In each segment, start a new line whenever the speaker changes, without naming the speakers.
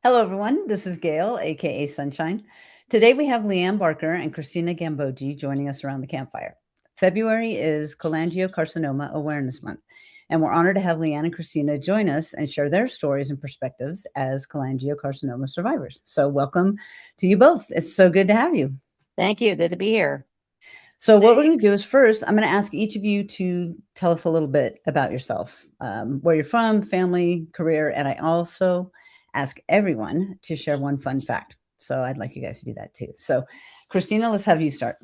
Hello, everyone. This is Gail, aka Sunshine. Today we have Leanne Barker and Christina Gambogi joining us around the campfire. February is Cholangiocarcinoma Awareness Month, and we're honored to have Leanne and Christina join us and share their stories and perspectives as cholangiocarcinoma survivors. So, welcome to you both. It's so good to have you.
Thank you. Good to be here.
So, what we're going to do is
Thanks.
first, I'm going to ask each of you to tell us a little bit about yourself, where you're from, family, career, and I also ask everyone to share one fun fact. So, I'd like you guys to do that too. So, Christina, let's have you start.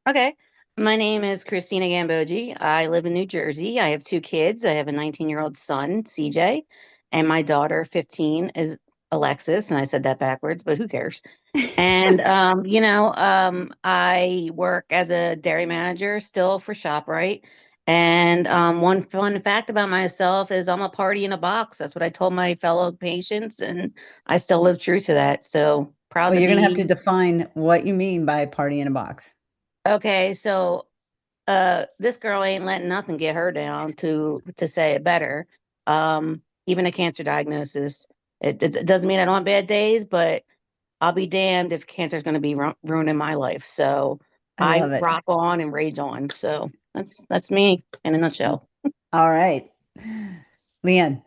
Okay. My name is Christina Gambogi. I live in New Jersey. I have two kids. I have a 19-year-old son, CJ, and my daughter, 15, is Alexis. And I said that backwards, but who cares? And I work as a dairy manager still for ShopRite. And one fun fact about myself is I'm a party in a box. That's what I told my fellow patients, and I still live true to that. So proud
Well,
to
you're going to have to
be.
define what you mean by party in a box.
Okay, so this girl ain't letting nothing get her down to say it better. Even a cancer diagnosis. It doesn't mean I don't have bad days, but I'll be damned if cancer is going to be ruining my life. So
I
I
love it.
rock on and rage on. So that's me in a nutshell.
All right. Leanne.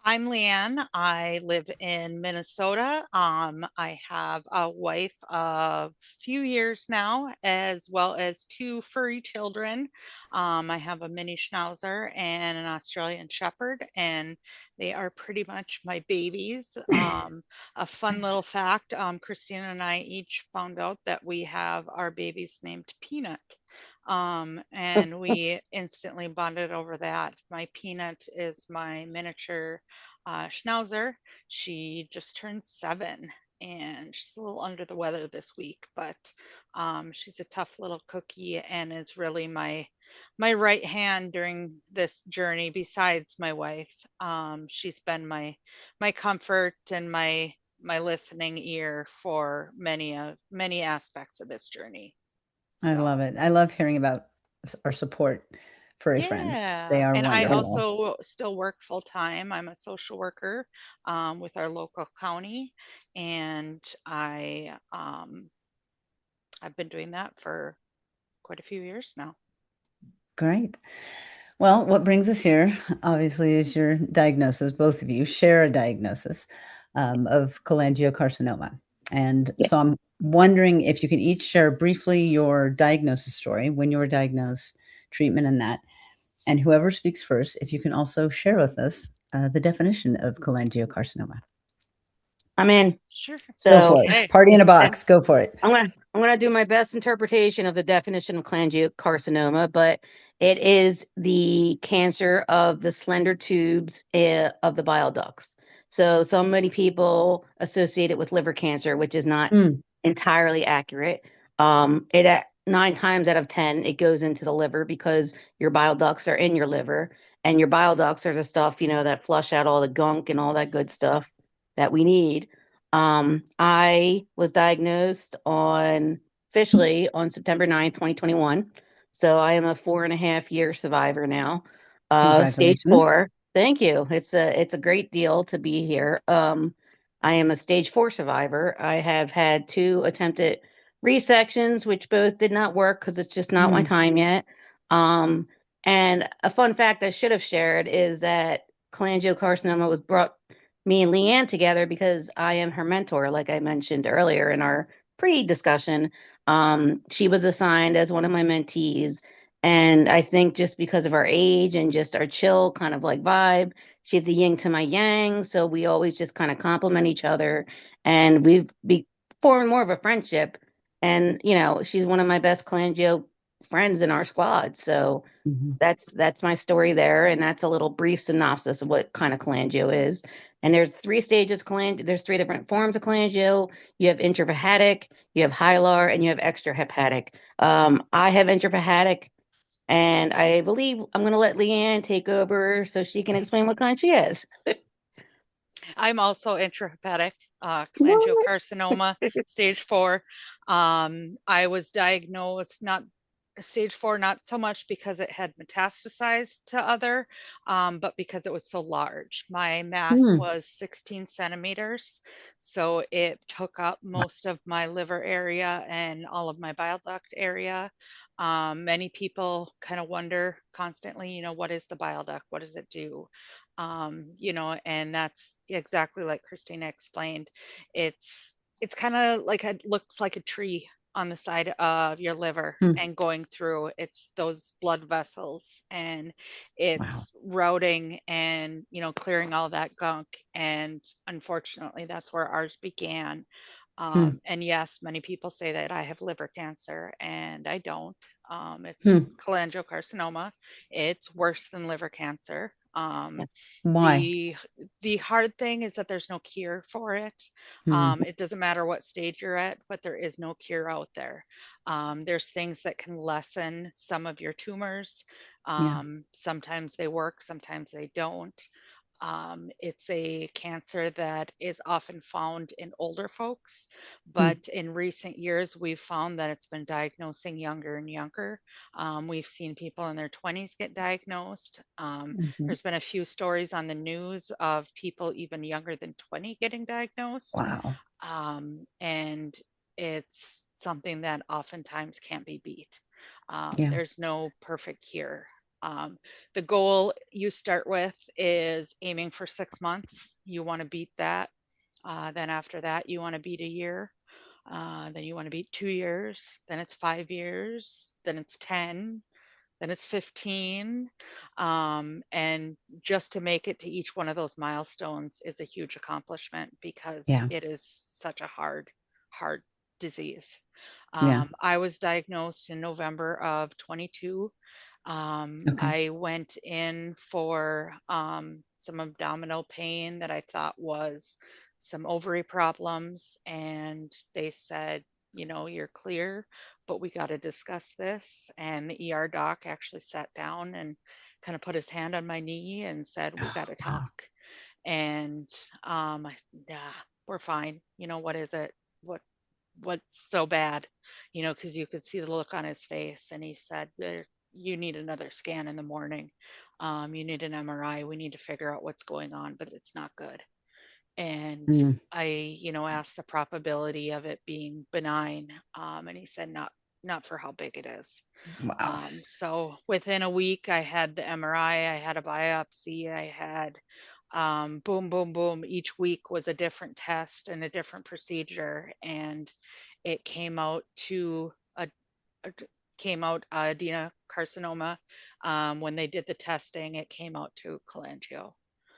I'm Leanne. I live in Minnesota. I have a wife of a few years now, as well as two furry children. I have a mini schnauzer and an Australian shepherd, and they are pretty much my babies. A fun little fact, Christina and I each found out that we have our babies named Peanut. And we instantly bonded over that. My Peanut is my miniature Schnauzer. She just turned 7 and she's a little under the weather this week, but she's a tough little cookie and is really my right hand during this journey besides my wife. She's been my comfort and my listening ear for many aspects of this journey.
I
So
love it. I love hearing about our support furry friends. They
yeah,
are
and I
wonderful.
also still work full time. I'm a social worker with our local county, and I've been doing that for quite a few years now.
Great. Well, what brings us here, obviously, is your diagnosis. Both of you share a diagnosis of cholangiocarcinoma. And so
Yes.
I'm wondering if you can each share briefly your diagnosis story, when you were diagnosed, treatment, and that. And whoever speaks first, if you can also share with us the definition of cholangiocarcinoma.
I'm in.
Sure.
Go
So
for it.
Okay.
Party in a
that-
box. Go for it.
I'm gonna do my best interpretation of the definition of cholangiocarcinoma, but it is the cancer of the slender tubes of the bile ducts. So many people associate it with liver cancer, which is not
Mm,
entirely accurate. Nine times out of 10, it goes into the liver because your bile ducts are in your liver, and your bile ducts are the stuff, that flush out all the gunk and all that good stuff that we need. I was diagnosed on officially on September 9th, 2021. So I am a 4.5 year survivor now. Stage
congratulations.
4. Thank you. It's a great deal to be here. I am a stage 4 survivor. I have had two attempted resections, which both did not work because it's just not my
Mm,
time yet. Um, and a fun fact I should have shared is that cholangiocarcinoma was brought me and Leanne together because I am her mentor, like I mentioned earlier in our pre-discussion. She was assigned as one of my mentees. And I think just because of our age and just our chill kind of like vibe, she's a yin to my yang. So we always just kind of complement each other. And formed more of a friendship. And, she's one of my best cholangio friends in our squad. So
mhm.
that's my story there, and that's a little brief synopsis of what kind of cholangio is. And there's three stages cholangio. There's three different forms of cholangio. You have intrahepatic, you have hilar, and you have extrahepatic. I have intrahepatic, and I believe I'm going to let Leanne take over so she can explain what kind she is.
I'm also intrahepatic,
What?
cholangiocarcinoma, stage 4. I was diagnosed not stage 4, not so much because it had metastasized to other, but because it was so large. My mass
Hmm.
was 16 centimeters, so it took up most of my liver area and all of my bile duct area. Many people kind of wonder constantly, what is the bile duct? What does it do? And that's exactly like Christina explained. It's kind of like it looks like a tree on the side of your liver
Hmm.
and going through. It's those blood vessels, and
Wow.
it's routing and clearing all that gunk. And unfortunately, that's where ours began.
Hmm.
And yes, many people say that I have liver cancer, and I don't. It's
Hmm.
cholangiocarcinoma. It's worse than liver cancer.
Yes.
Why?
The hard thing is that there's no cure for it.
Hmm.
It doesn't matter what stage you're at, but there is no cure out there. There's things that can lessen some of your tumors.
Yeah.
Sometimes they work, sometimes they don't. It's a cancer that is often found in older folks,
Hmm.
but in recent years, we've found that it's been diagnosing younger and younger. We've seen people in their 20s get diagnosed.
Mhm.
There's been a few stories on the news of people even younger than 20 getting diagnosed.
Wow.
And it's something that oftentimes can't be beat.
Yeah.
There's no perfect cure. Um, the goal you start with is aiming for 6 months. You want to beat that. Then after that, you want to beat a year. Then you want to beat 2 years. Then it's 5 years. Then it's 10. Then it's 15. And just to make it to each one of those milestones is a huge accomplishment because
Yeah.
it is such a hard disease.
Yeah.
I was diagnosed in November of 22.
Okay.
I went in for some abdominal pain that I thought was some ovary problems, and they said, you're clear, but we got to discuss this. And the ER doc actually sat down and kind of put his hand on my knee and said, we got
Oh,
to
wow.
talk. And nah, we're fine. What is it? What what's so bad? Because you could see the look on his face, and he said, you need another scan in the morning. You need an MRI. We need to figure out what's going on, but it's not good. And
Mm.
I, asked the probability of it being benign, and he said not for how big it is.
Wow.
So within a week, I had the MRI, I had a biopsy, I had boom, boom, boom. Each week was a different test and a different procedure, and it a- came out adenocarcinoma. When they did the testing, it came out to cholangio.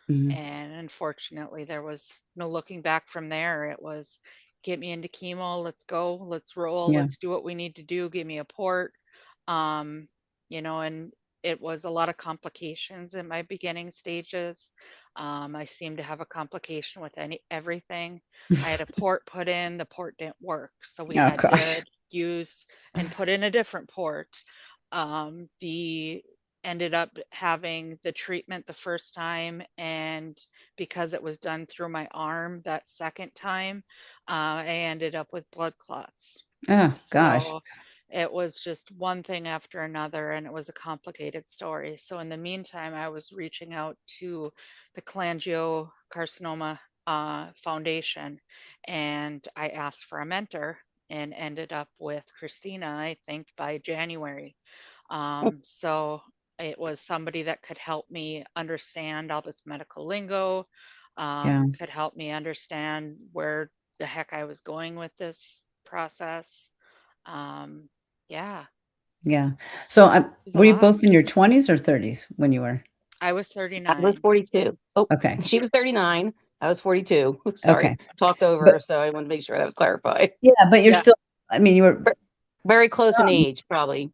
Mhm.
And unfortunately, there was no looking back from there. It was get me into chemo, let's go, let's roll,
Yeah.
let's do what we need to do, give me a port. Um, and it was a lot of complications in my beginning stages. I seemed to have a complication with everything. I had a port put in, the port didn't work. So we
Oh
had
gosh.
to use and put in a different port. The ended up having the treatment the first time, and because it was done through my arm that second time, I ended up with blood clots.
Oh gosh.
So it was just one thing after another, and it was a complicated story. So in the meantime, I was reaching out to the Cholangiocarcinoma Foundation, and I asked for a mentor and ended up with Christina, I think, by January. So it was somebody that could help me understand all this medical lingo,
Yeah.
could help me understand where the heck I was going with this process. Um, yeah,
Yeah.
it's,
So
it was a
were you
lot.
both in your 20s or 30s when you were?
I was
I was
39.
42. Oh,
Okay.
she was 39. I was 42. Sorry,
Okay.
talked over,
But
so I wanted to make sure that was clarified.
yeah, but you're
Yeah.
still, I mean, you were
Very close in
young.
age, probably.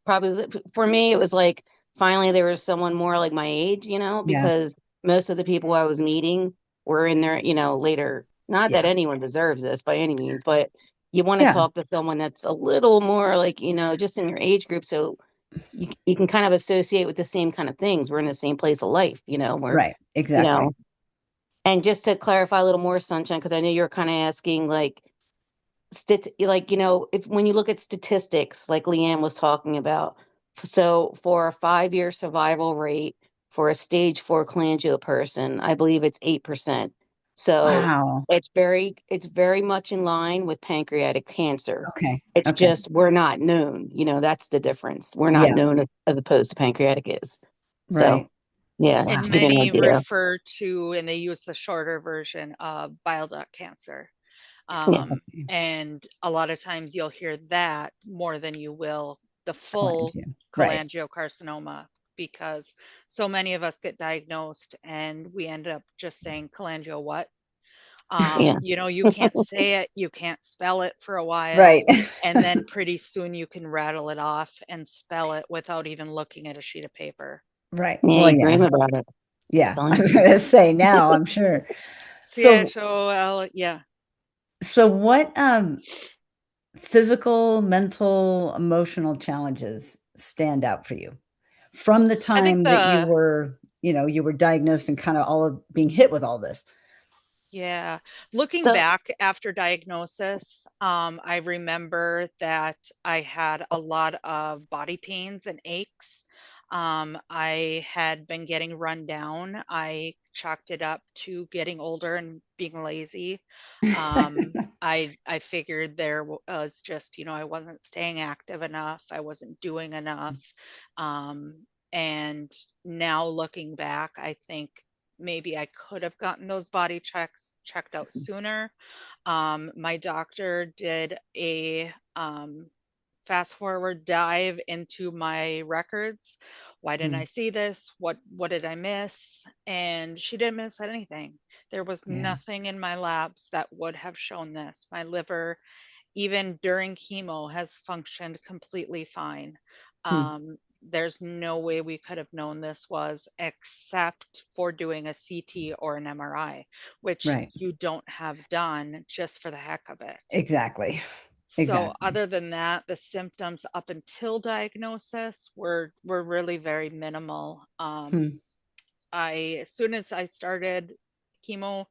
For me, it was like finally there was someone more like my age,
Yeah.
because most of the people I was meeting were in their, later. Not that
Yeah.
anyone deserves this by any means, but you want to
Yeah.
talk to someone that's a little more like, just in your age group, so you can kind of associate with the same kind of things. We're in the same place of life, where,
Right.
you
Exactly.
know, and just to clarify a little more, Sunshine, because I know you're kind of asking like if when you look at statistics like Leanne was talking about, So for a 5-year survival rate for a stage 4 cholangio person, I believe it's 8%. So
Wow.
it's very much in line with pancreatic cancer.
Okay.
It's
Okay.
just we're not known. That's the difference. We're not
Yeah.
known as opposed to pancreatic is. So
Right.
yeah,
Wow.
And
just to give you an
many
idea.
refer to, and they use the shorter version of bile duct cancer.
Yeah.
Okay.
And a lot of times you'll hear that more than you will the full
Cholangio. Right.
cholangiocarcinoma, because so many of us get diagnosed and we end up just saying cholangio what?
Yeah.
You can't say it, you can't spell it for a while,
Right.
and then pretty soon you can rattle it off and spell it without even looking at a sheet of paper.
Right.
Yeah,
Well,
you
yeah.
dream about it.
Yeah. I
Telling
was
you.
going to say now, I'm sure. So,
Yeah.
so what physical, mental, emotional challenges stand out for you from the
I think
time that you
the
were, you were diagnosed and kind of all of being hit with all this?
Yeah. Looking
So
back after diagnosis, I remember that I had a lot of body pains and aches. I had been getting run down. I chalked it up to getting older and being lazy. I figured there was just, I wasn't staying active enough. I wasn't doing enough. And now looking back, I think maybe I could have gotten those body checks checked out sooner. My doctor did a fast forward dive into my records. Why didn't I
Mm,
see this? What did I miss? And she didn't miss anything. There was
yeah.
nothing in my labs that would have shown this. My liver, even during chemo, has functioned completely fine.
Hmm.
There's no way we could have known this was except for doing a CT or an MRI, which
Right.
you don't have done just for the heck of it.
Exactly.
So
Exactly.
other than that, the symptoms up until diagnosis were really very minimal.
Hmm.
As soon as I started chemo,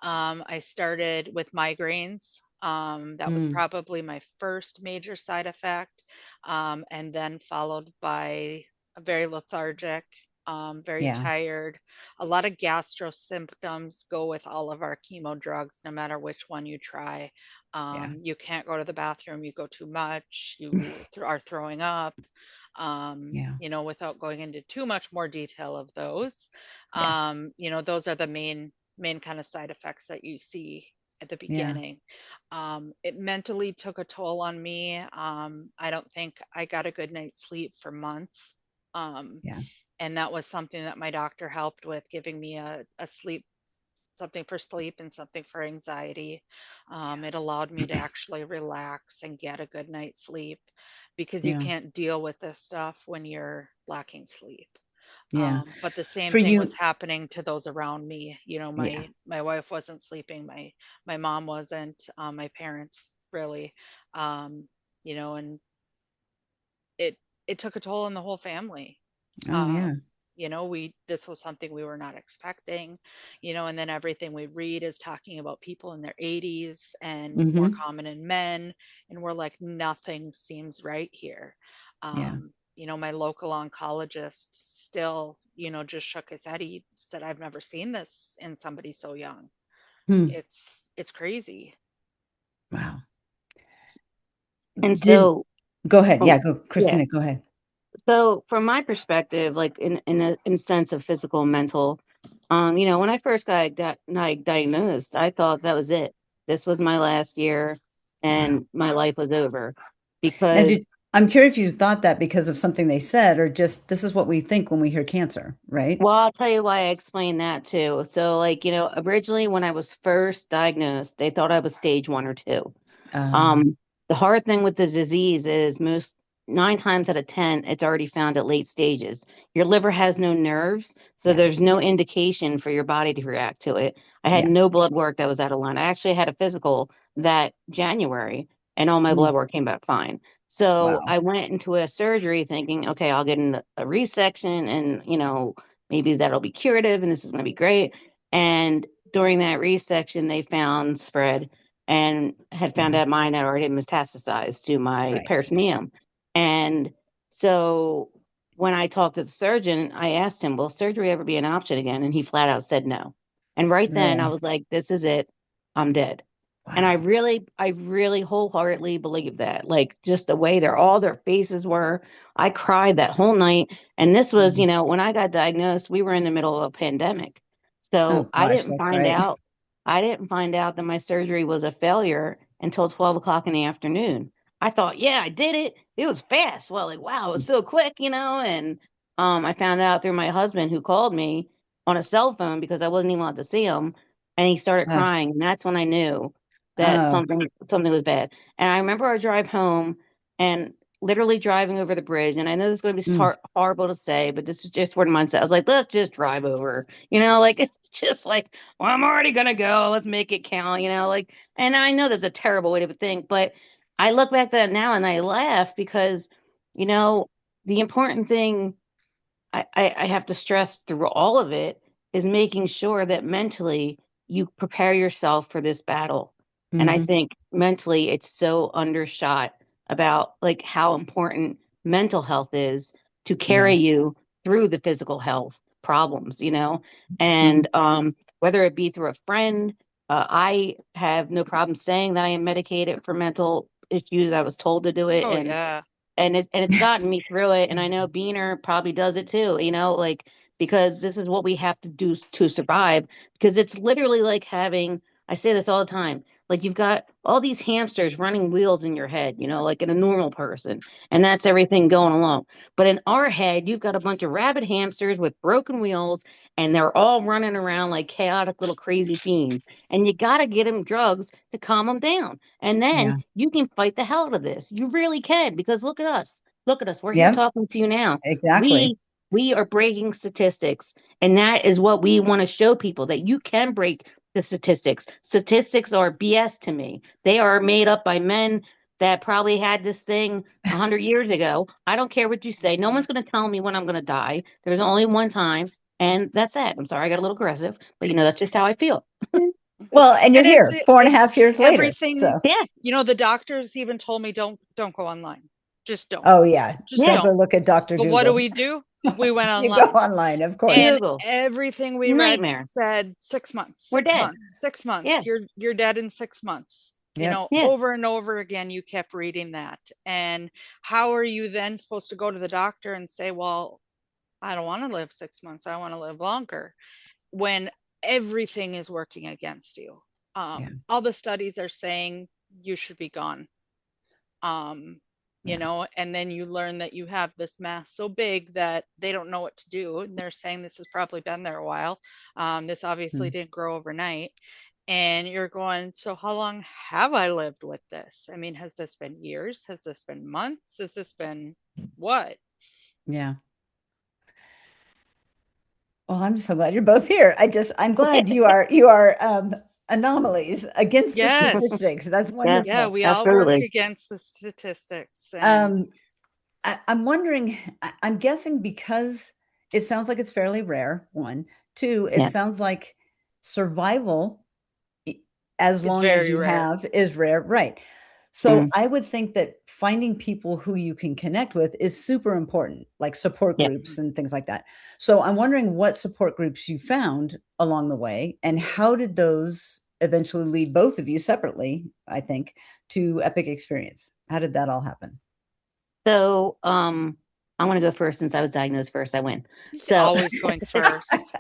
I started with migraines. That was
Mm,
probably my first major side effect, and then followed by a very lethargic, very
yeah.
tired. A lot of gastro symptoms go with all of our chemo drugs, no matter which one you try.
Yeah.
You can't go to the bathroom, you go too much, you are throwing up,
Yeah.
without going into too much more detail of those.
Yeah.
Those are the main kind of side effects that you see at the
Yeah.
beginning. It mentally took a toll on me. I don't think I got a good night's sleep for months. Um,
Yeah.
and that was something that my doctor helped with, giving me a sleep, something for sleep and something for anxiety. It allowed me to actually relax and get a good night's sleep, because you
Yeah.
can't deal with this stuff when you're lacking sleep.
Yeah.
But the same
For
thing was
you,
happening to those around me.
yeah.
My wife wasn't sleeping. My mom wasn't. My parents really. Um, and it it took a toll on the whole family.
Oh, yeah.
Um, we this was something we were not expecting. And then everything we read is talking about people in their 80s and more
Hmm.
common in men, and we're like, nothing seems right here.
Yeah.
My local oncologist still, just shook his head. He said, I've never seen this in somebody so young.
Hmm.
It's crazy.
Wow.
and
Did
so
Go ahead.
oh
Yeah. Go,
yeah.
Christina. Go ahead.
So from my perspective, like in sense of physical and mental, when I first got diagnosed, I thought that was it. This was my last year,
Wow.
and my life was over.
Now,
Because,
I'm curious if you thought that because of something they said, or just this is what we think when we hear cancer, right?
well, I'll tell you why I explained that too. So, like, originally when I was first diagnosed, they thought I was stage 1 or 2.
Uh,
Um, the hard thing with the disease is most 9 times out of 10, it's already found at late stages. Your liver has no nerves, so
yeah.
there's no indication for your body to react to it. I had
Yeah.
no blood work that was out of line. I actually had a physical that January, and all my
Mm,
blood work came back fine. So
wow.
I went into a surgery thinking, okay, I'll get a resection, and maybe that'll be curative, and this is going to be great. And during that resection, they found spread and had found
Yeah.
out mine had already metastasized to my
Right.
peritoneum. And So when I talked to the surgeon, I asked him, will surgery ever be an option again? And he flat out said no. And right then I
Really?
was like, this is it. I'm dead. And
Wow.
I really wholeheartedly believe that. Like just the way all their faces were. I cried that whole night. And this was,
Mhm.
when I got diagnosed, we were in the middle of a pandemic.
Oh
So
gosh, that's right.
I didn't find out that my surgery was a failure until 12 o'clock in the afternoon. I thought, yeah, I did it. It was fast. Well, like, wow, it was so quick, and I found out through my husband who called me on a cell phone because I wasn't even allowed to see him, and he started
Oh,
crying, and that's when I knew that
oh,
something was bad. And I remember our drive home and literally driving over the bridge. And I know this is going to be
mm,
horrible to say, but this is just where the mindset. I was like, let's just drive over, like it's just like, well, I'm already gonna go. Let's make it count, like. And I know that's a terrible way to think, but I look back at that now and I laugh because, you know, the important thing I have to stress through all of it is making sure that mentally you prepare yourself for this battle. And I
hmm
think mentally it's so undershot about like how important mental health is to
yeah,
carry you through the physical health problems.
hmm
And whether it be through a friend, I have no problem saying that I am medicated for mental issues. I was told to do it,
Oh,
and
yeah.
it's gotten me through it. And I know Beaner probably does it too, like because this is what we have to do to survive. Because it's literally like having, I say this all the time, like you've got all these hamsters running wheels in your head, like in a normal person, and that's everything going along. But in our head, you've got a bunch of rabid hamsters with broken wheels, and they're all running around like chaotic little crazy fiends. And you got to get them drugs to calm them down. And then
yeah,
you can fight the hell out of this. You really can, because look at us. Look at us. We're here
yeah,
talking to you now.
exactly.
We are breaking statistics. And that is what we want to show people, that you can break the statistics. Statistics are BS to me. They are made up by men that probably had this thing 100 years ago. I don't care what you say. No one's
Mhm.
going to tell me when I'm going to die. There's only one time, and that's it. I'm sorry I got a little aggressive, but that's just how I feel.
Well, and you're
And
here 4.5 years later.
everything,
So,
Yeah,
the doctors even told me, "Don't go online. Just don't.
oh yeah,
Just
yeah.
don't go
don't."
look at Dr.
But what
Google.
do? We went
You go
online.
online, of course.
And
Google.
everything we read
Nightmare.
said 6 months,
We're
6
dead.
months, 6
Yeah,
months. You're dead in 6 months.
Yep.
yeah.
Over and over again, you kept reading that. And how are you then supposed to go to the doctor and say, "Well, I don't want to live 6 months. I want to live longer," when everything is working against you.
Yeah.
All the studies are saying you should be gone. Um,
Yeah.
and then you learn that you have this mass so big that they don't know what to do. And they're saying this has probably been there a while. This obviously
Mm.
didn't grow overnight. And you're going, so how long have I lived with this? I mean, has this been years? Has this been months? Has this been what?
Yeah. Well, I'm so glad you're both here. I'm glad you are anomalies against the
Yes.
statistics. That's
Yes,
Yeah,
wonderful.
we all work
absolutely.
against the statistics. And
Um, I'm wondering, I'm guessing because it sounds like it's fairly rare, one. Two, it
Yeah.
sounds like survival, i- as
it's
long as
very
you
rare.
have, is rare. Right. So
Mm,
I would think that finding people who you can connect with is super important, like support
yeah.
groups and things like that. So I'm wondering what support groups you found along the way and how did those eventually lead both of you separately, I think, to Epic Experience? How did that all happen?
So, I want to go first since I was diagnosed first. I win. So,
Always going first.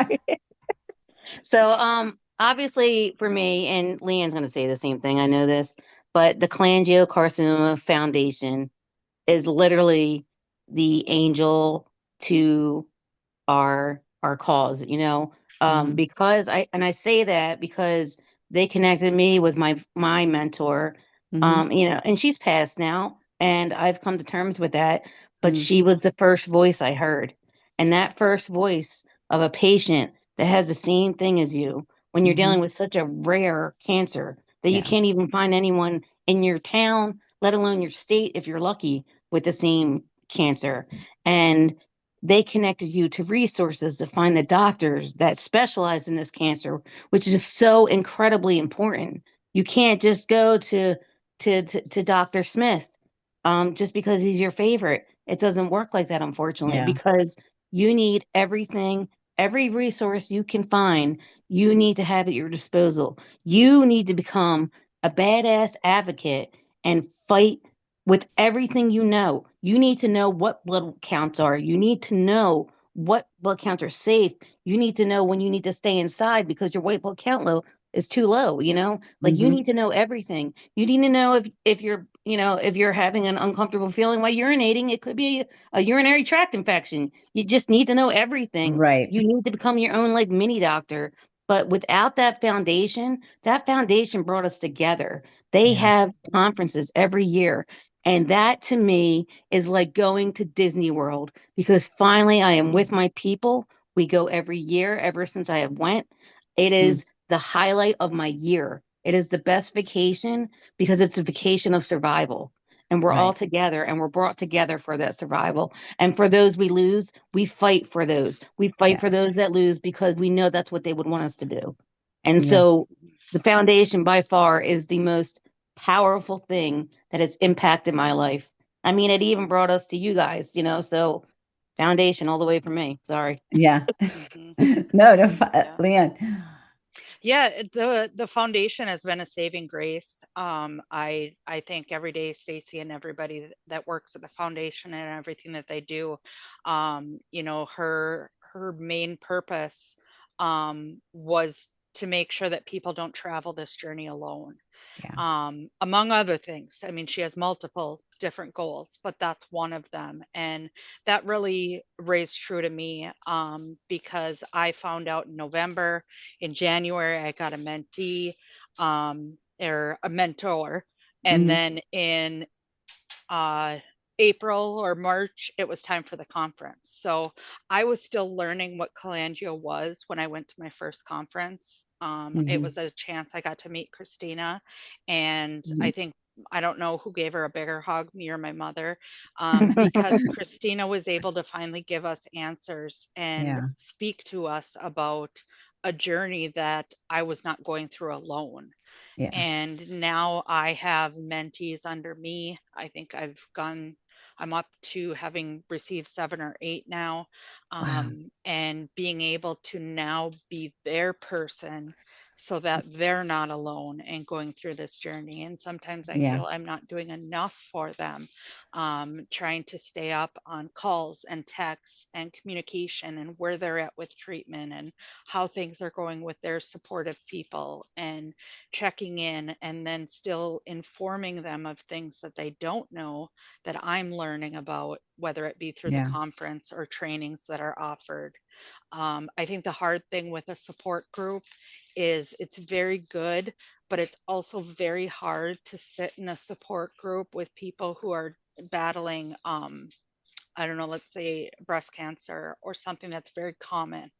obviously for me, and Leanne's going to say the same thing. I know this, but the Cholangiocarcinoma Foundation is literally the angel to our cause,
Mhm,
because I say that because they connected me with my mentor,
mhm,
and she's passed now, and I've come to terms with that, but
mm,
she was the first voice I heard. And that first voice of a patient that has the same thing as you, when you're
mhm.
dealing with such a rare cancer that you
Yeah,
can't even find anyone in your town, let alone your state if you're lucky, with the same cancer. And they connected you to resources to find the doctors that specialize in this cancer, which is so incredibly important. You can't just go to Dr. Smith just because he's your favorite. It doesn't work like that, unfortunately,
Yeah.
because you need everything, every resource you can find, you need to have at your disposal. You need to become a badass advocate and fight with everything you know. You need to know what blood counts are. You need to know what blood counts are safe. You need to know when you need to stay inside because your white blood count low is too low, you know? Like you
Hmm.
need to know everything. You need to know if you're, you know, if you're having an uncomfortable feeling while urinating, it could be a urinary tract infection. You just need to know everything.
Right.
You need to become your own like mini doctor. But without that foundation brought us together. They
Yeah.
have conferences every year. And that to me is like going to Disney World because finally I am with my people. We go every year ever since I have went. It
Mm.
is the highlight of my year. It is the best vacation because it's a vacation of survival. And we're all
Right.
together and we're brought together for that survival. And for those we lose, we fight for those. We fight
Yeah.
for those that lose because we know that's what they would want us to do. And
Yeah.
so the foundation by far is the most powerful thing that has impacted my life. I mean, it even brought us to you guys, you know, so foundation all the way for me. Sorry.
Yeah.
Mhm.
No, no,
Yeah.
Leanne.
Yeah, the foundation has been a saving grace. I thank every day Stacy and everybody that works at the foundation and everything that they do. You know, her main purpose was to make sure that people don't travel this journey alone,
Yeah.
among other things. I mean, she has multiple different goals, but that's one of them. And that really raised true to me, because I found out in November, in January, I got a mentee, or a mentor. And
Hmm.
then in uh, April or March, it was time for the conference. So I was still learning what cholangio was when I went to my first conference. It
Hmm.
was a chance I got to meet Christina, and
Hmm.
I think I don't know who gave her a bigger hug, me or my mother, because Christina was able to finally give us answers and
Yeah.
speak to us about a journey that I was not going through alone.
Yeah.
And now I have mentees under me. I think I'm up to having received 7 or 8 now,
Wow.
and being able to now be their person so that they're not alone and going through this journey. And sometimes I
Yeah.
feel I'm not doing enough for them, trying to stay up on calls and texts and communication and where they're at with treatment and how things are going with their supportive people, and checking in and then still informing them of things that they don't know that I'm learning about, whether it be through the
Yeah.
conference or trainings that are offered. I think the hard thing with a support group is it's very good, but it's also very hard to sit in a support group with people who are battling, I don't know, let's say breast cancer or something that's very common.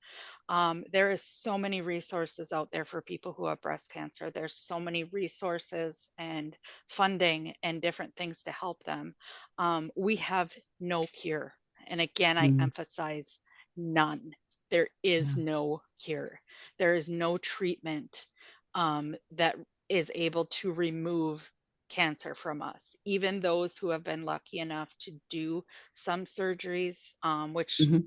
There is so many resources out there for people who have breast cancer. There's so many resources and funding and different things to help them. We have no cure. And again, I
Mm.
emphasize none. There is
Yeah.
no cure. There is no treatment, that is able to remove cancer from us. Even those who have been lucky enough to do some surgeries, which
Hmm.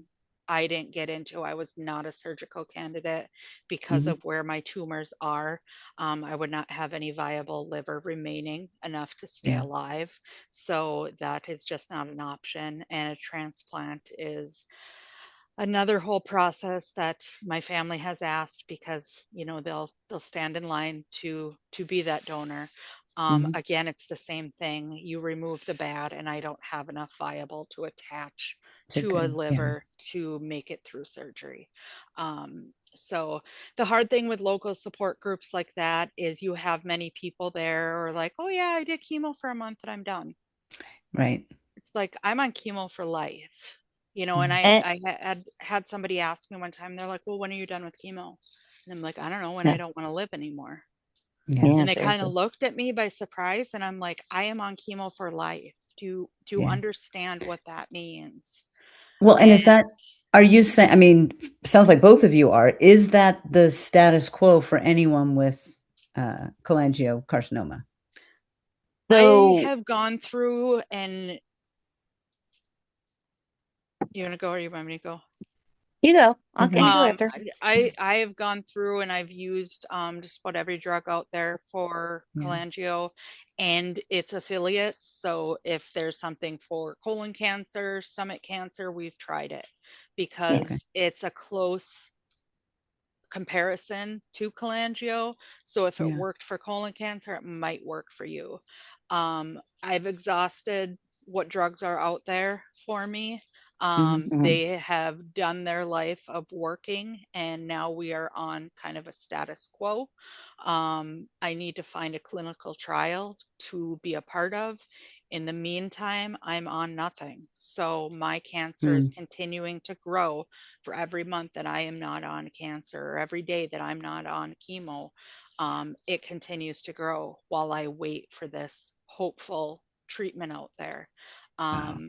I didn't get into. I was not a surgical candidate because
Hmm.
of where my tumors are. I would not have any viable liver remaining enough to stay
Yeah.
alive. So that is just not an option. And a transplant is another whole process that my family has asked, because they'll stand in line to be that donor.
Hmm.
Again, it's the same thing. You remove the bad, and I don't have enough viable to attach
To
to a
good. Yeah.
liver to make it through surgery. So the hard thing with local support groups like that is you have many people there who are like, oh yeah, I did chemo for a month and I'm done.
Right.
It's like I'm on chemo for life, and
Yeah.
And,
I had somebody ask me one time, they're like, well, when are you done with chemo? And I'm like, I don't know, when I
yeah,
don't want to live anymore.
Yeah.
yeah,
And they kind of
seriously.
looked at me by surprise, and I'm like, I am on chemo for life. Do you
Yeah.
understand what that means?
Well, and is
And
that, are you saying, I mean, sounds like both of you are, is that the status quo for anyone with cholangiocarcinoma?
I
So
have gone through and You want to go or you want me to go?
You go. I'll
Okay.
get you after.
I have gone through and I've used just about every drug out there for
Yeah.
cholangio and its affiliates. So if there's something for colon cancer, stomach cancer, we've tried it because it's a close comparison to cholangio. So if it
Yeah.
worked for colon cancer, it might work for you. I've exhausted what drugs are out there for me.
Mhm.
They have done their life of working, and now we are on kind of a status quo. I need to find a clinical trial to be a part of. In the meantime, I'm on nothing. So my cancer is
Mm.
continuing to grow for every month that I am not on cancer or every day that I'm not on chemo. It continues to grow while I wait for this hopeful treatment out there.
Wow.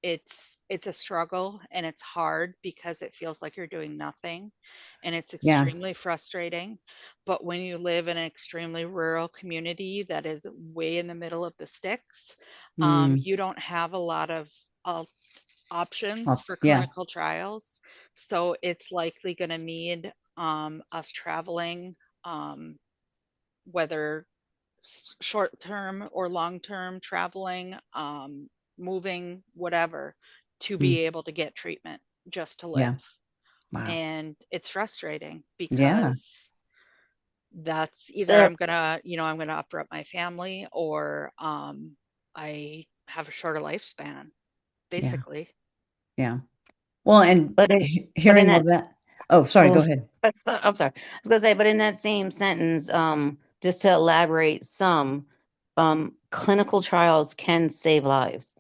It's a struggle and it's hard because it feels like you're doing nothing and it's
Yeah.
extremely frustrating. But when you live in an extremely rural community that is way in the middle of the sticks,
Mm.
you don't have a lot of options
Oh,
for
yeah.
clinical trials. So it's likely going to need us traveling, whether short term or long term traveling, moving, whatever, to
Mm.
be able to get treatment just to
Yeah.
live.
Wow.
And it's frustrating
Yeah.
because that's either
So,
I'm gonna, I'm gonna uproot my family or I have a shorter lifespan,
Yeah.
basically.
Yeah. Well, and
but but in
hearing all
that,
that. Oh, sorry.
oh,
Go ahead.
I'm sorry. I was gonna say, but in that same sentence, just to elaborate some, clinical trials can save lives.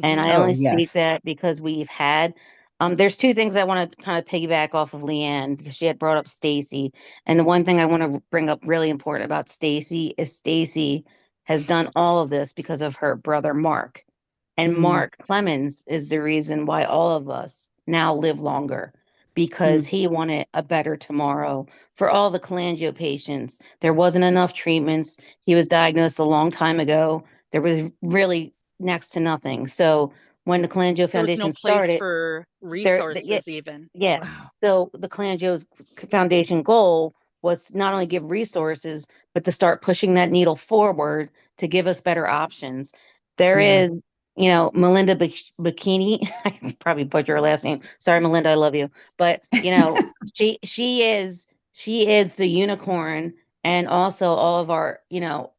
And
Mm-hmm.
I
Oh,
only speak
yes.
that because we've had, there's two things I want to kind of piggyback off of Leanne because she had brought up Stacy. And the one thing I want to bring up really important about Stacy is Stacy has done all of this because of her brother Mark. And
Mm.
Mark Clemens is the reason why all of us now live longer because
Mm.
he wanted a better tomorrow for all the cholangio patients. There wasn't enough treatments. He was diagnosed a long time ago. There was really next to nothing. So when the Cholangio
There was no
Foundation
place
started,
for
yeah,
resources even.
yeah.
Wow.
So the Cholangio's Foundation goal was not only give resources, but to start pushing that needle forward to give us better options. There
Yeah.
is, Melinda Bikini. I probably butcher her last name. Sorry, Melinda, I love you, but she is the unicorn, and also all of our,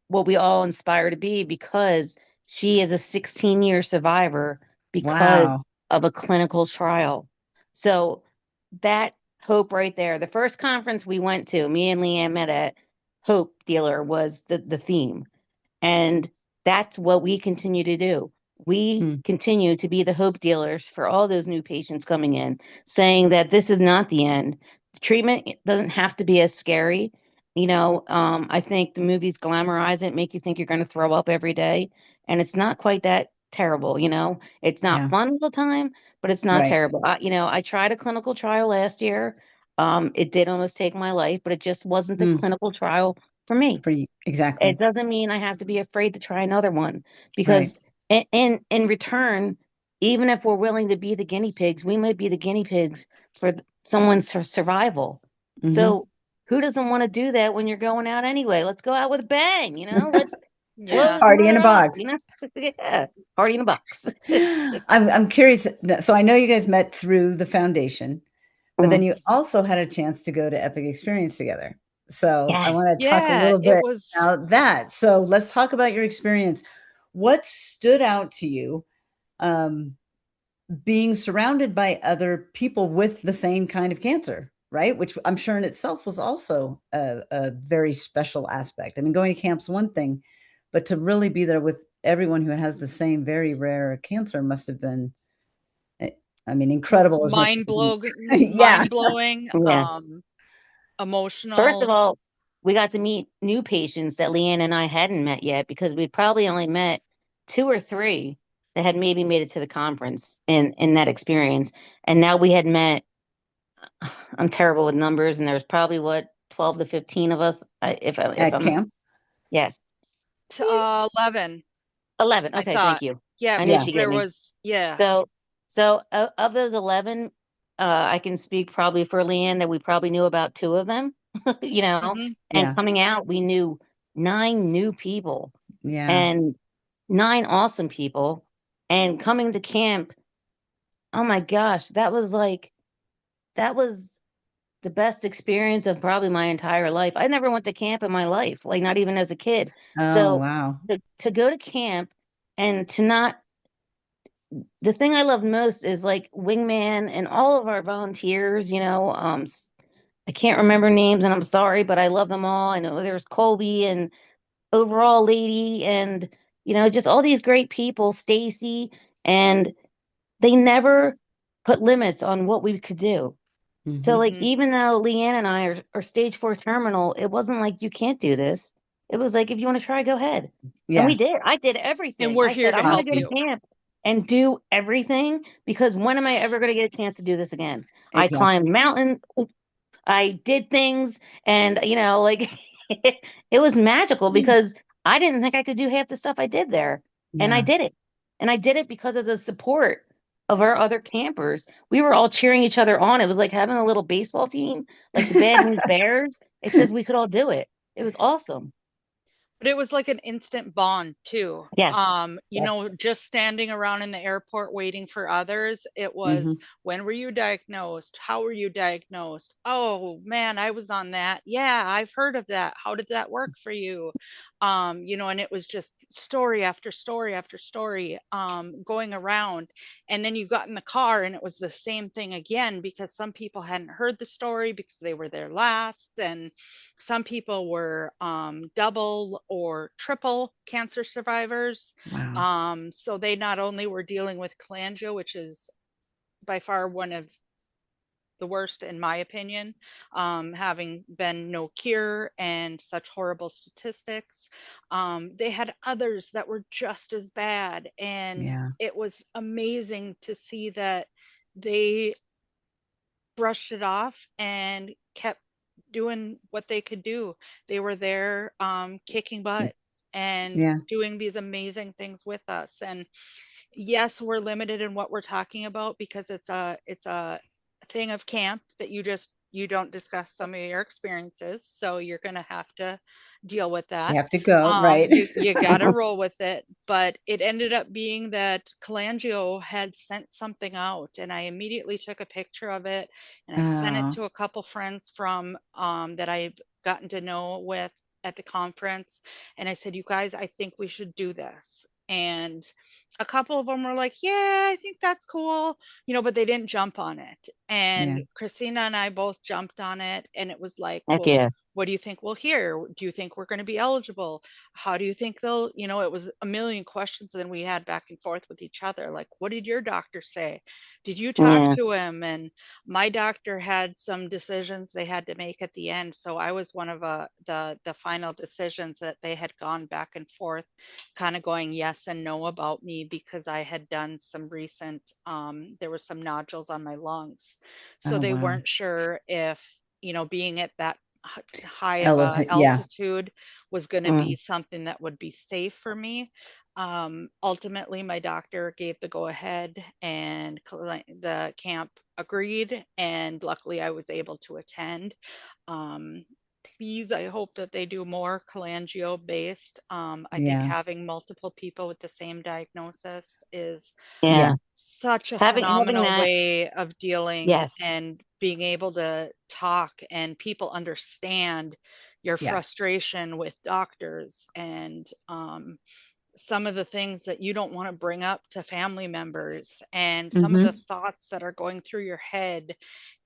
what we all inspire to be because she is a 16-year survivor because
Wow.
of a clinical trial. So that hope right there. The first conference we went to, me and Leanne met at Hope Dealer was the theme. And that's what we continue to do. We
Mm.
continue to be the hope dealers for all those new patients coming in, saying that this is not the end. The treatment doesn't have to be as scary. I think the movies glamorize it, make you think you're going to throw up every day. And it's not quite that terrible. It's not
Yeah.
fun all the time, but it's not
Right.
terrible. I tried a clinical trial last year. It did almost take my life, but it just wasn't the
Mm.
clinical trial for me.
For you.
It
Exactly.
doesn't mean I have to be afraid to try another one
Right.
because in return, even if we're willing to be the guinea pigs, we might be the guinea pigs for someone's survival.
Mm-hmm.
So who doesn't want to do that when you're going out anyway? Let's go out with a bang, let's blow
Yeah.
this
Party in a
mother up,
box.
Yeah, party in a box.
I'm curious. So I know you guys met through the foundation, but then
Mhm.
you also had a chance to go to Epic Experience together. So I
Yeah.
want to talk a
Yeah,
little
it
bit
was
about that. So let's talk about your experience. What stood out to you, um, being surrounded by other people with the same kind of cancer, right? Which I'm sure in itself was also a very special aspect. I mean, going to camp's one thing, but to really be there with everyone who has the same very rare cancer must have been, eh, I mean, incredible as much as
mind
it can
blow
yeah.
mind blowing,
Yeah. First of
emotional.
all, we got to meet new patients that Leanne and I hadn't met yet because we'd probably only met two or three that had maybe made it to the conference in that experience. And now we had met, I'm terrible with numbers, and there's probably what, 12 to 15 of us, if
At
I'm,
camp.
yes.
11,
11.
I
Okay, thank
thought.
you.
Yeah,
I knew
Yeah.
because
she'd get
there
me.
was, yeah.
So So of those 11, I can speak probably for Leanne that we probably knew about 2 of them, you know,
Mhm.
and
Yeah.
coming out, we knew 9 new people
Yeah.
and 9 awesome people. And coming to camp, oh my gosh, that was the best experience of probably my entire life. I never went to camp in my life, like not even as a kid.
Oh,
So
wow.
to go to camp and to not, the thing I love most is like Wingman and all of our volunteers, you know, I can't remember names and I'm sorry, but I love them all. I know there's Colby and overall lady and, you know, just all these great people, Stacy, and they never put limits on what we could do. So
Mhm.
like
Mhm.
even though Leanne and I are stage 4 terminal, it wasn't like you can't do this. It was like if you want to try, go ahead. And we
Yeah.
did. I did
And
everything.
we're
I
here
said,
to
I'm gonna
help
go to
Awesome.
you.
camp and do everything because when am I ever gonna get a chance to do this again? I
Exactly.
climbed mountain, I did things and you know, like it was magical because I didn't think I could do half the stuff I did there. And I
Yeah.
did it. And I did it because of the support of our other campers. We were all cheering each other on. It was like having a little baseball team, like the Bad News Bears, except we could all do it. It was awesome.
But it was like an instant bond too.
Yes.
You
Yes.
know, just standing around in the airport waiting for others, it was,
Mhm.
when were you diagnosed? How were you diagnosed? Oh man, I was on that. Yeah, I've heard of that. How did that work for you? You know, and it was just story after story after story, going around. And then you got in the car and it was the same thing again because some people hadn't heard the story because they were there last. And some people were double or triple cancer survivors.
Wow.
So they not only were dealing with cholangio, which is by far one of the worst in my opinion, having been no cure and such horrible statistics. They had others that were just as bad. And
Yeah.
it was amazing to see that they brushed it off and kept doing what they could do. They were there, kicking butt and
Yeah.
doing these amazing things with us. And yes, we're limited in what we're talking about because it's a thing of camp that you don't discuss some of your experiences. So you're gonna have to deal with
You
that.
have to go, right?
You gotta roll with it. But it ended up being that Cholangio had sent something out, and I immediately took a picture of it and I sent it
Oh,
to a couple friends from that I've gotten to know with at the conference. And I said, you guys, I think we should do this. And a couple of them were like, yeah, I think that's cool, you know, but they didn't jump on it.
yeah.
And Christina and I both jumped on it. And it was like,
Heck
well,
yeah.
what do you think we'll hear? Do you think we're going to be eligible? How do you think they'll, you know, it was a million questions. And then we had back and forth with each other. Like, what did your doctor say? Did you talk
Yeah.
to him? And my doctor had some decisions they had to make at the end. So I was one of the final decisions that they had gone back and forth, kind of going yes and no about me because I had done some recent, there were some nodules on my lungs. So
Oh,
they
wow.
weren't sure if, you know, being at that high of a
Elevate. Yeah.
altitude was going to be
Mm.
something that would be safe for me. Ultimately, my doctor gave the go ahead and the camp agreed. And luckily, I was able to attend. Um, Please, I hope that they do more cholangio based. I think
Yeah.
having multiple people with the same diagnosis is
Yeah.
Yeah.
such a
Having
phenomenal
that,
way of dealing
yes.
and being able to talk and people understand your
Yeah.
frustration with doctors and some of the things that you don't want to bring up to family members and some of the
Mhm.
thoughts that are going through your head,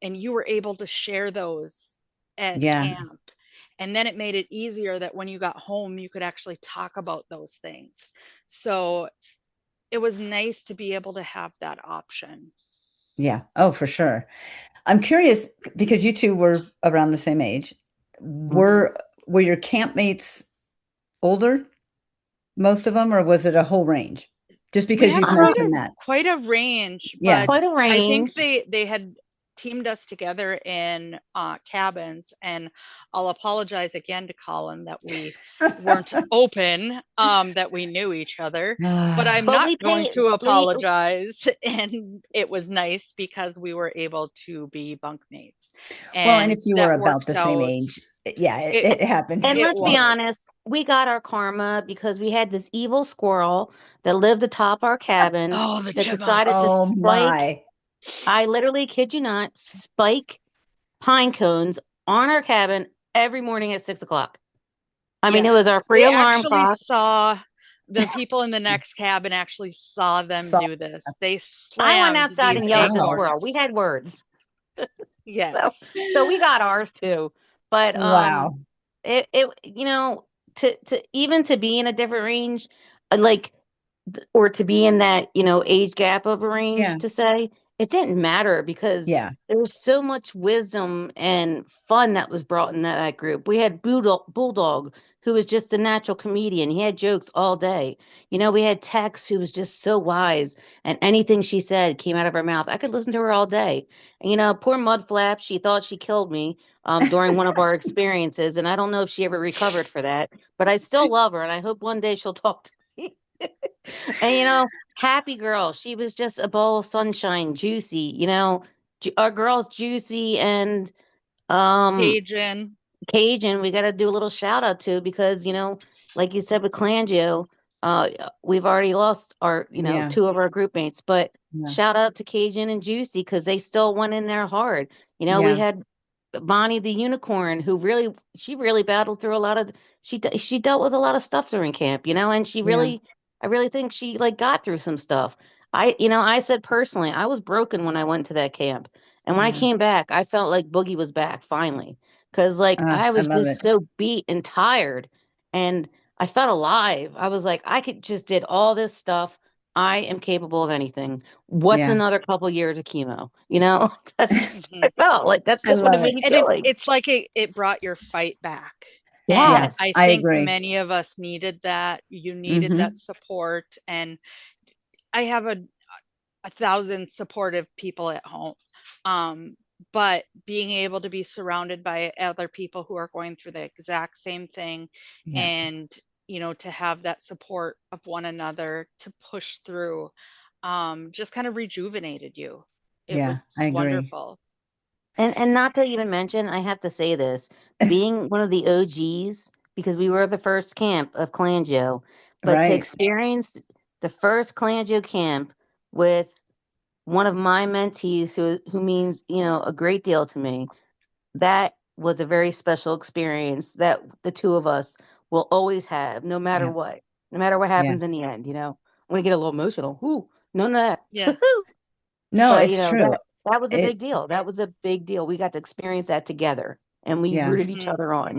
and you were able to share those at
Yeah.
camp. And then it made it easier that when you got home you could actually talk about those things. So it was nice to be able to have that option.
Yeah. Oh, for sure. I'm curious because you 2 were around the same age.
Mhm.
Were your campmates older, most of them, or was it a whole range? Just
We
because
had
you've
Uh,
quite
mentioned
a
that.
quite a range,
Yeah.
but
Quite a
I think
range.
they had teamed us together in cabins, and I'll apologize again to Colin that we weren't open, that we knew each other, but I'm
But
not
we
going
paid.
to apologize. And it was nice because we were able to be bunkmates,
Well, and
and
if you were
that
about the
worked
same
out.
age, yeah,
It
it happened.
And
it
let's be
was.
honest, we got our karma because we had this evil squirrel that lived atop our cabin
Oh, the
that decided
chipmunks.
to
Oh
spike,
my.
I literally kid you not, spike pine cones on our cabin every morning at 6 o'clock. I mean, it was
Yes,
our free
they
alarm
actually
clock.
saw the people in the next cabin actually saw them
So,
do this. They
I went
slammed
outside
these
and yelled at the
wow.
squirrel. We
acorns.
had words. So,
Yes.
so we got ours too. But
Wow.
it to even to be in a different range, like or to be in that age gap of a range,
Yeah.
to say it didn't matter because
Yeah.
there was so much wisdom and fun that was brought in that group. We had Bulldog, who was just a natural comedian. He had jokes all day. We had Tex, who was just so wise, and anything she said came out of her mouth. I could listen to her all day. And, poor Mudflap, she thought she killed me during one of our experiences, and I don't know if she ever recovered for that, but I still love her, and I hope one day she'll talk to me. And happy girl. She was just a bowl of sunshine, juicy. Our girl's juicy and um
Cajun.
Cajun. We got to do a little shout out to because like you said with Cholangio, we've already lost our
Yeah.
two of our group mates, but
Yeah.
shout out to Cajun and Juicy because they still went in there hard. We
Yeah.
had Bonnie the unicorn who she really battled through a lot of she dealt with a lot of stuff during camp, and
Yeah.
I really think she like got through some stuff. I said personally, I was broken when I went to that camp. And when I
Yeah.
came back, I felt like Boogie was back finally. Cause like I
I
was
love it.
just so beat and tired and I felt alive. I was like, I could just did all this stuff. I am capable of anything. What's
Yeah.
another couple years of chemo? That's just
Hmm.
I felt like that's
I
just what it
love
made
it.
me
And
feel like.
it's like it brought your fight back.
Yeah.
And
Yes.
I
I
think
agree.
many of us needed that. You needed that
Mm-hmm.
support. And I have a thousand supportive people at home. Um, but being able to be surrounded by other people who are going through the exact same thing,
Yeah.
and to have that support of one another to push through, just kind of rejuvenated you. It was
Yeah. I agree.
wonderful.
And not to even mention, I have to say this, being one of the OGs, because we were the first camp of Cholangio, but to
Right.
experience the first Cholangio camp with one of my mentees who means, a great deal to me, that was a very special experience that the two of us will always have,
Yeah.
no matter what
Yeah.
happens in the end, I'm gonna get a little emotional. Ooh, none of
Yeah.
that.
No,
But
it's true.
that was a
It,
big deal. That was a big deal. We got to experience that together, and we
yeah.
rooted each
Hmm.
other on.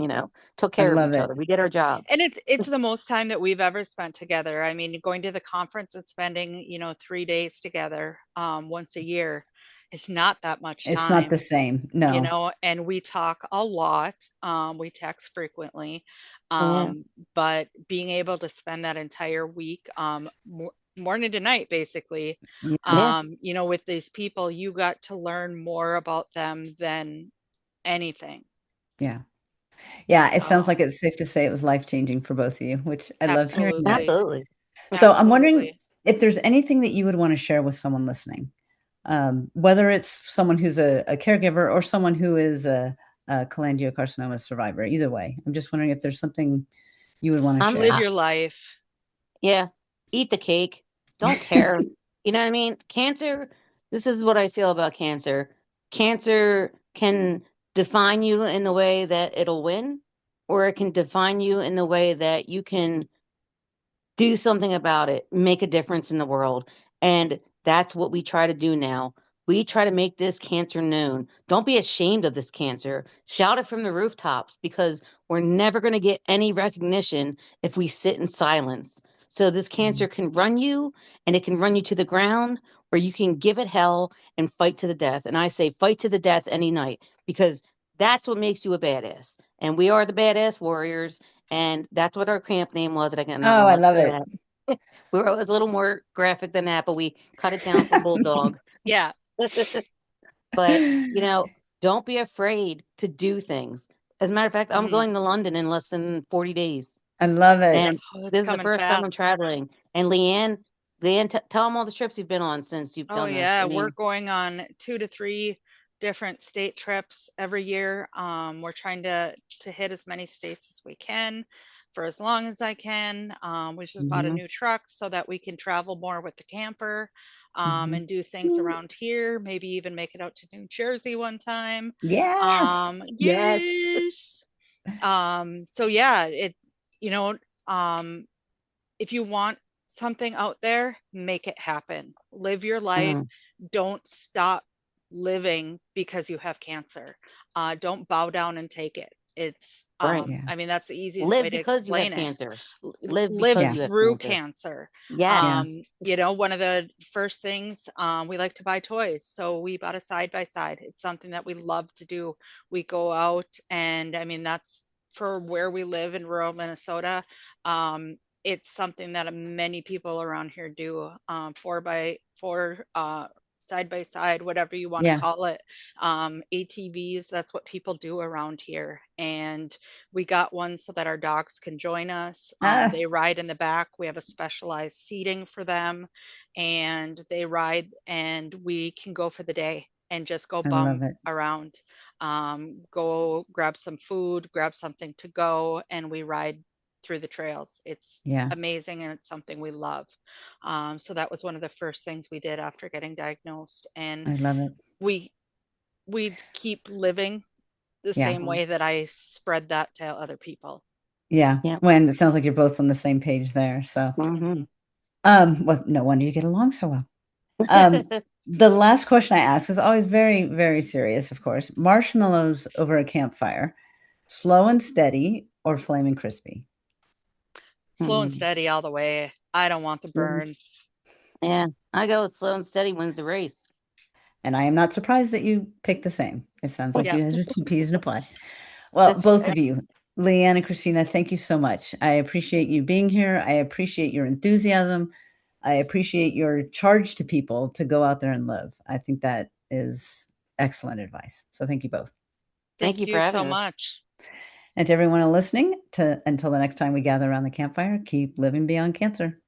Took
I
care of
love
each
it.
other. We did our job.
And it's the most time that we've ever spent together. I mean, going to the conference and spending 3 days together, once a year is not that much
It's not the
time.
same. No.
And we talk a lot. We text frequently.
Yeah,
But being able to spend that entire week, morning to night, basically,
Yeah.
yeah.
with these people, you got to learn more about them than anything.
Yeah. Yeah. It sounds
So
like it's safe to say it was life-changing for both of you, which I love hearing that.
absolutely,
Absolutely.
So I'm wondering
absolutely.
if there's anything that you would want to share with someone listening, whether it's someone who's a caregiver or someone who is a cholangiocarcinoma survivor. Either way, I'm just wondering if there's something you would want to
I'm.
Live
share.
your life.
Yeah. Eat the cake. Don't care. You know what I mean? Cancer. This is what I feel about cancer. Cancer can define you in the way that it'll win, or it can define you in the way that you can do something about it, make a difference in the world. And that's what we try to do now. We try to make this cancer known. Don't be ashamed of this cancer. Shout it from the rooftops because we're never going to get any recognition if we sit in silence. So this cancer can run you and it can run you to the ground, or you can give it hell and fight to the death. And I say fight to the death any night because that's what makes you a badass. And we are the badass warriors, and that's what our camp name was. And I'm not
Oh,
going
I
to
love
say
it.
that. We were it was a little more graphic than that, but we cut it down for Bulldog.
Yeah.
But, don't be afraid to do things. As a matter of fact, I'm
Mhm.
going to London in less than 40 days.
I love it.
And
Oh, it's
this is the
coming
first time I'm
fast.
traveling. And Leanne, tell them all the trips you've been on since you've
Oh
done this.
yeah,
I
we're
mean,
going on 2 to 3 different state trips every year. We're trying to hit as many states as we can for as long as I can. We just bought a
mhm.
new truck so that we can travel more with the camper,
Mhm.
and do things around here, maybe even make it out to New Jersey one time.
Yes.
Yes.
Yes. So yeah, you know, um, if you want something out there, make it happen. Live your life.
Mm,
Don't stop living because you have cancer. Don't bow down and take it.
right.
Yeah.
I mean, that's the easiest way
Live
to
because you have
explain it.
cancer. Live
Live
because
Yeah.
you have
through
cancer.
cancer.
Yes.
Yeah.
One of the first things, we like to buy toys. So we bought a side by side. It's something that we love to do. We go out, and I mean, that's for where we live in rural Minnesota. Um, it's something that many people around here do, 4x4, side by side, whatever you want to
Yeah.
call it. ATVs, that's what people do around here. And we got one so that our dogs can join us.
Ah,
They ride in the back. We have a specialized seating for them, and they ride, and we can go for the day and just go
I love
bum
it.
around. Go grab some food, grab something to go, and we ride through the trails. It's
Yeah.
amazing, and it's something we love. So that was one of the first things we did after getting diagnosed, and
I love it.
we we keep living the
Yeah.
same way that I spread that to other people.
Yeah.
Yep.
When it sounds like you're both on the same page there. So,
Mhm.
Hmm.
well, no wonder you get along so well. The last question I ask is always very, very serious, of course. Marshmallows over a campfire, slow and steady or flaming crispy?
Slow and steady all the way. I don't want the burn.
Yeah, I go with slow and steady wins the race.
And I am not surprised that you picked the same. It sounds like you
Yep.
guys are two peas in a pod. Well,
That's
both
right.
of you, Leanne and Christina, thank you so much. I appreciate you being here. I appreciate your enthusiasm. I appreciate your charge to people to go out there and live. I think that is excellent advice. So thank you both.
Thank
Thank
you for
you so
having us.
much.
And to everyone listening, to until the next time we gather around the campfire, keep living beyond cancer.